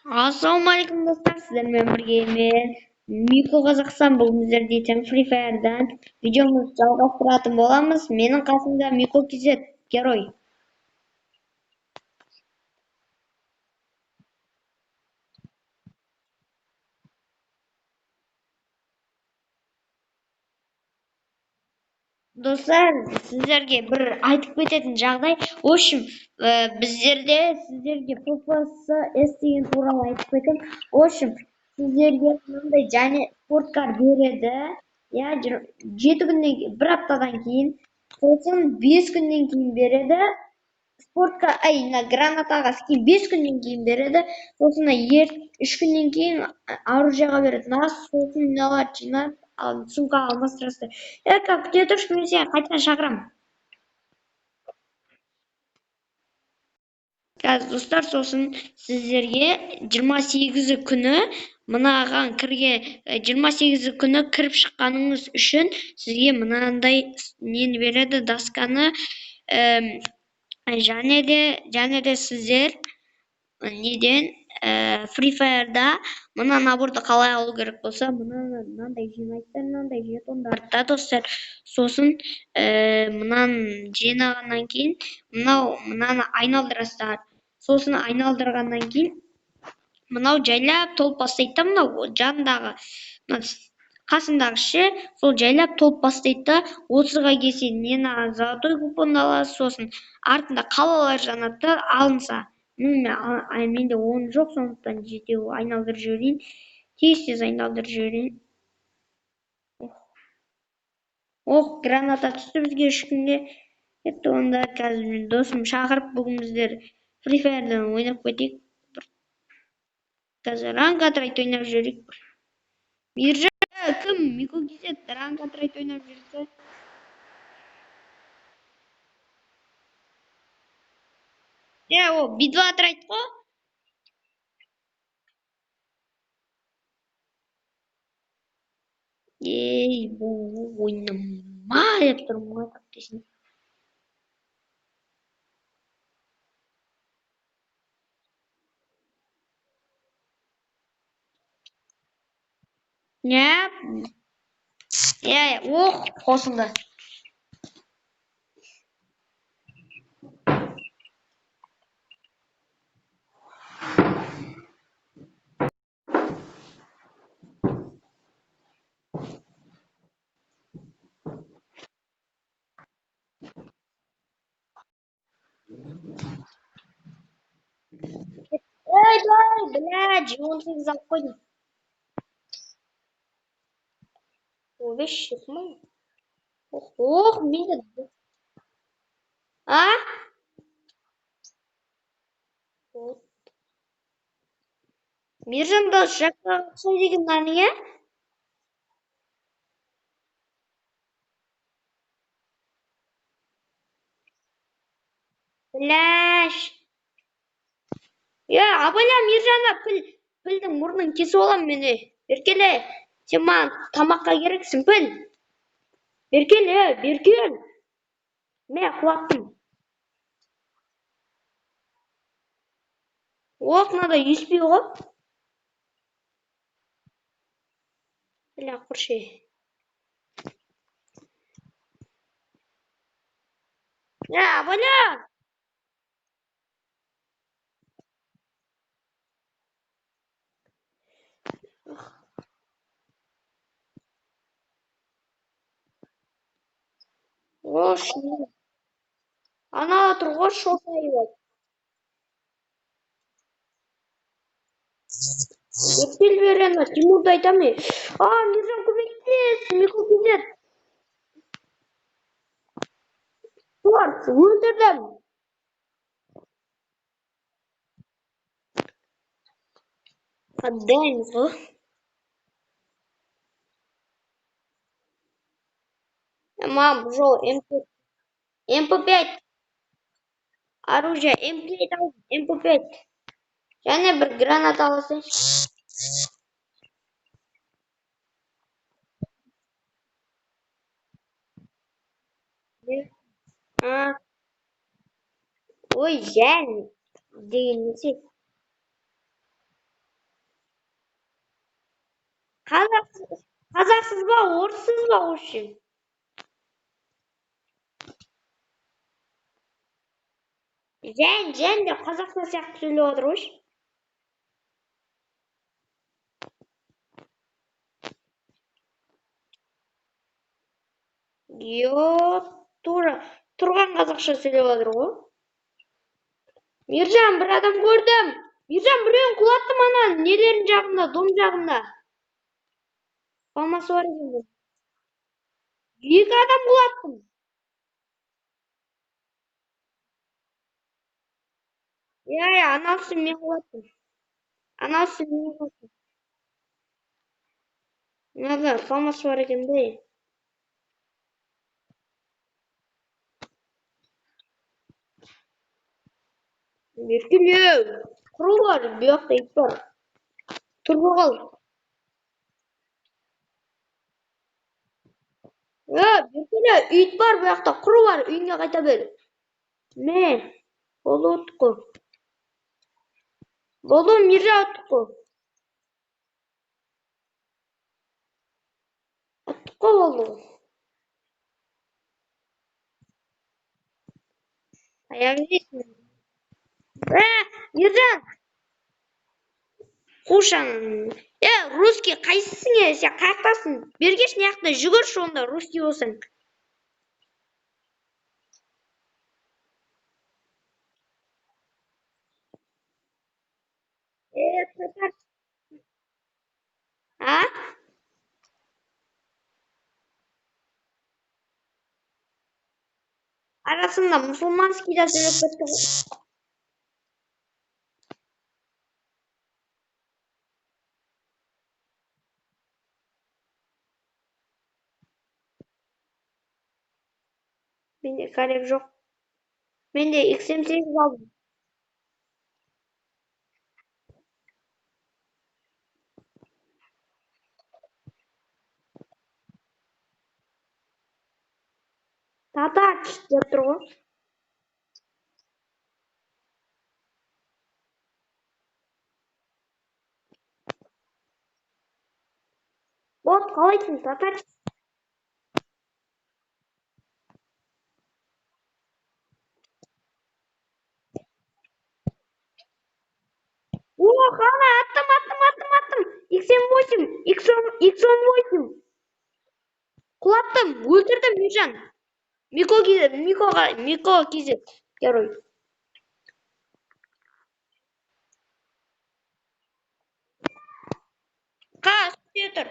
Assalamualaikum dostlar, sizlerle birlikte Miko Kazakistan bugün sizlerle diyeceğim Free Fire'dan videomuzu жалғастыратын боламыз. Менің қасымда Miko Kizet, герой. Достар, сіздерге бір айтып кететін жағдай. В общем, біздерде сіздерге ППС деген туралы айтып кетем. В общем, сіздерге мынандай және спорткар береді. Я 7 күннен кейін, бір аптадан кейін, сосын 5 күннен кейін береді. Спортқа, гранатаға скин 5 күннен кейін береді. Сосын 3 күннен кейін оружиеға береді. Сосын мыналар жинап, сумка алмастырасыздар. Как күте тұршы, мен сені қайтадан шақырамын. Қазір достар, сосын сіздерге 28 күні мынаған кірген 28 күні кіріп шыққаныңыз үшін сізге мынандай нені береді, досканы. Және де сіздер неден Free Fire'да мына наборды қалай алу керек болса, мынандай жинайсыздар, мынандай жетондарды да достар. Сосын мынаны жинағаннан кейін мынаны айналдырасыздар. Сосын айналдырғаннан кейін мынау жайлап толып бастайды да, мынау жанындағы қасындағы ше, сол жайлап толып бастайды да, 30-ға келсе нені золотой купон аласыз. Сосын артында қалалар жанады да, алынса. Менде 10 жоқ, сондықтан жетеу айналдырып жіберейін. Тез айналдырып жіберейін. Граната түсті бізге 3 күнге. Онда қазір мен досым шақырып, бүгін біздер Free Fire'дан ойнап кетейік. Қазір ранг атрайт ойнап жіберейік. Миржан, кім? Мико Кизет ранг атрайт ойнап жүрсе. О, B2 атрайт қой. Бұл ойнама деп тұрмын ғой, қаттесін. Қосылды. Блядь, 18 алып қойдым. 15 шықмай. Менде. Миржан да жаққа ұқсай деген наның, Блядь. Абайла Миржанға пілдің мұрнын кесіп олам мені. Беркеле, сен маған тамаққа керексің, піл. Беркел. Мен құлаттым. Надо еспей ғой. Бля, құршы. Абайла. Ана тұр ғой, шотайы бар. Өтпел берен, Тимурды айтам. Миржан көмектес, Мико Кизет. Өлтірдім. Отдаймыз ғой. Мам, жол, МП5. Оружие, МП5 алып, МП5. Және бір гранат аласы. Ой, жән. Деген несі. Қазақсыз ба, орыссыз ба, вообще? Жән деп қазақша сияқты сөйлеп отыр ғой. Тура тұрған қазақша сөйлеп отыр ғой. Миржан, бір адам көрдім. Миржан, біреуін құлаттым ана нелердің жағында, дом жағында. Фамасы бар екен. Екі адам құлаттым. Анасы мен құлаттым. Анасы мен құлаттым. Надо, фамасы бар екен де. Еркелеу. Құру бар, бұяқта ит бар. Тұрып қал. Еркелеу, ит бар, бұяқта құру бар, үйіңе қайта бер. Мен, болу отқы. Болу миржа отқы. Отқы болу. Аяқ жейсің. Миржан. Қушан. Русский қайсысың е, сен қаяқтасың? Бергеш неяқта жүгірші онда, русский болсаң. Татар. Арасында мұсылманский да сөйлеп кетті ғой. Менде керек жоқ. Менде X-M8 алдым. Татач деп тұр ғой. Бот қалайсың, татач? Қана, аттым. X-M8, X-18. Құлаттым, өлтірдім, Миржан. Мико кезет, герой. Үстінде тұр.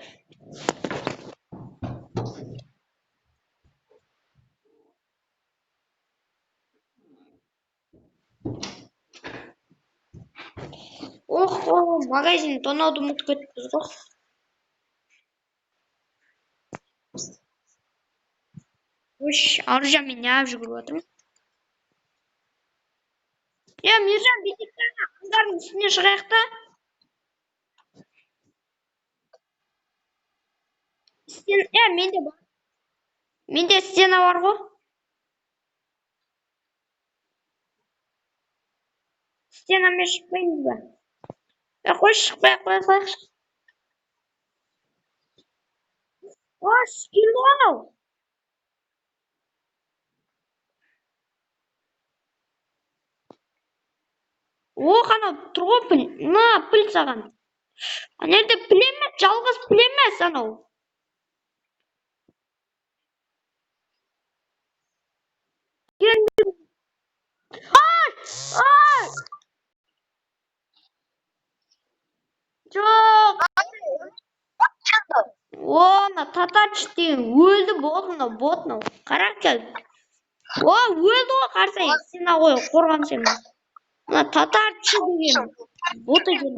Магазин тонауды ұмытып кеттіңіз ғой. Аржан мен неғып жүгіріп отырмын. Миржан, бетекті аңдардың үстіне шығайық та. Менде бар. Менде стена бар ғой. Стенамен шықпаймыз ба? Қойшы, шықпай қойсайықшы. Келді ғой анау. Анау тұр ғой піл. Піл саған. Анерде піл емес, жалғыз піл емес анау. Жоқ. Татач деген өлді болдың, ботын. Қарақ кел. Өлді ғой қарсай. Сена ғой, қорған сені. Татарчы деген бот екен.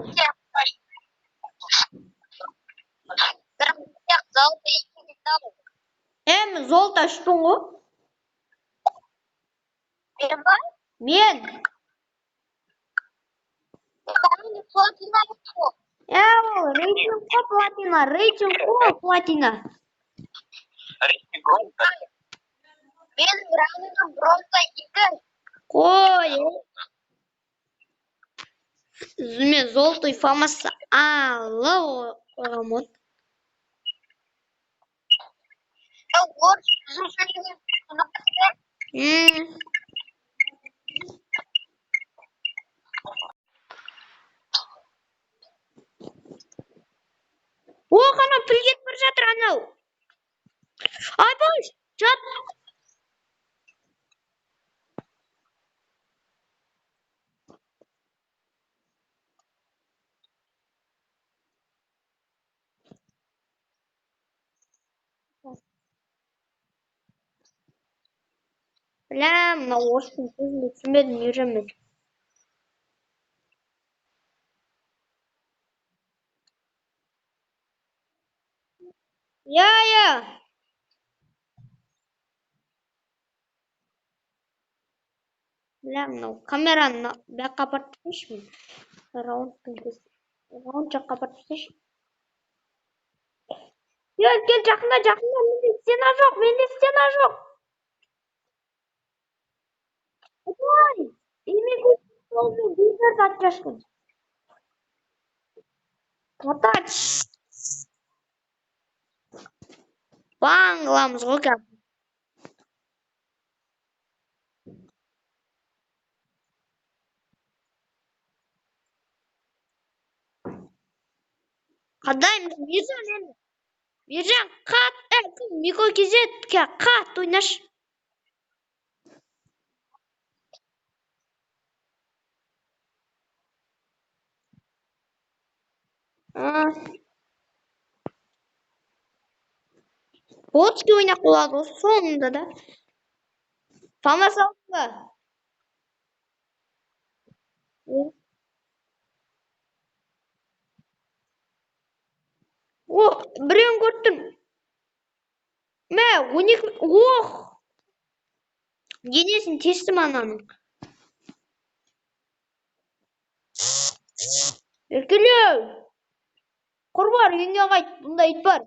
Мен золото ашпын ғой. Мен. Рейтинг платина. Мен равным бронза 2. Қой. Мен золотой фамасы алып қойғам от. О, қана піл кетіп бара жатыр анау. Айбаш, жат. Білем, мынау орыстың сөзін түсінбедім, не жүремін. Я. Білем, мынау камераны баққа апарып тастайыншы мен. Раунд жаққа апарып тастайыншы. Кел, жақында, менде стена жоқ. Ой, емен көзім бейбір зат жашқын. Татач. Баң қыламыз ғой кәп. Қадайым, Миржан енді. Миржан, қат, Мико кезет, қат ойнаш. Ботски ойнақ болады осы соңында да. Фама салды. О, біреуін көрттім. Мә, 12, ох! Денесін тестім ананың. Еркелеу! Құрбар, үйіңе қайт, бұнда ит бар.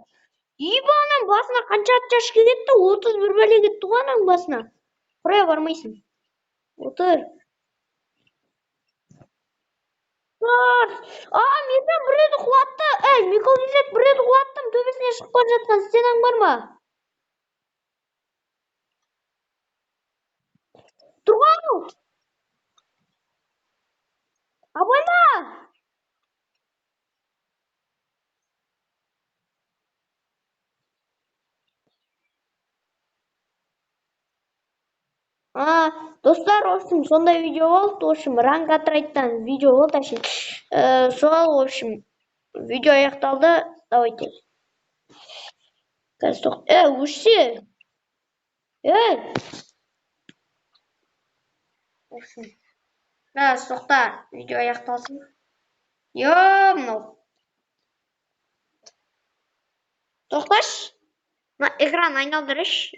Ибаның басына қанша атчашқа кетті? 31 бәле кетті ғой ананың басына. Құрая бармайсың. Отыр. Миржан біреуді құлатты. Мико кезет біреуді құлаттым. Төбесіне шығып бара жатқан стенаң бар ма? Тұрған! Абайла! Достар, в общем, сондай видео болды. В общем, ранг атрайттан видео болды. Сол, в общем, видео аяқталды. Давайте. Қазір тоқ. Өшсе! В общем, тоқта, видео аяқталсын. Мынау. Тоқташ. Экран айналдырыш.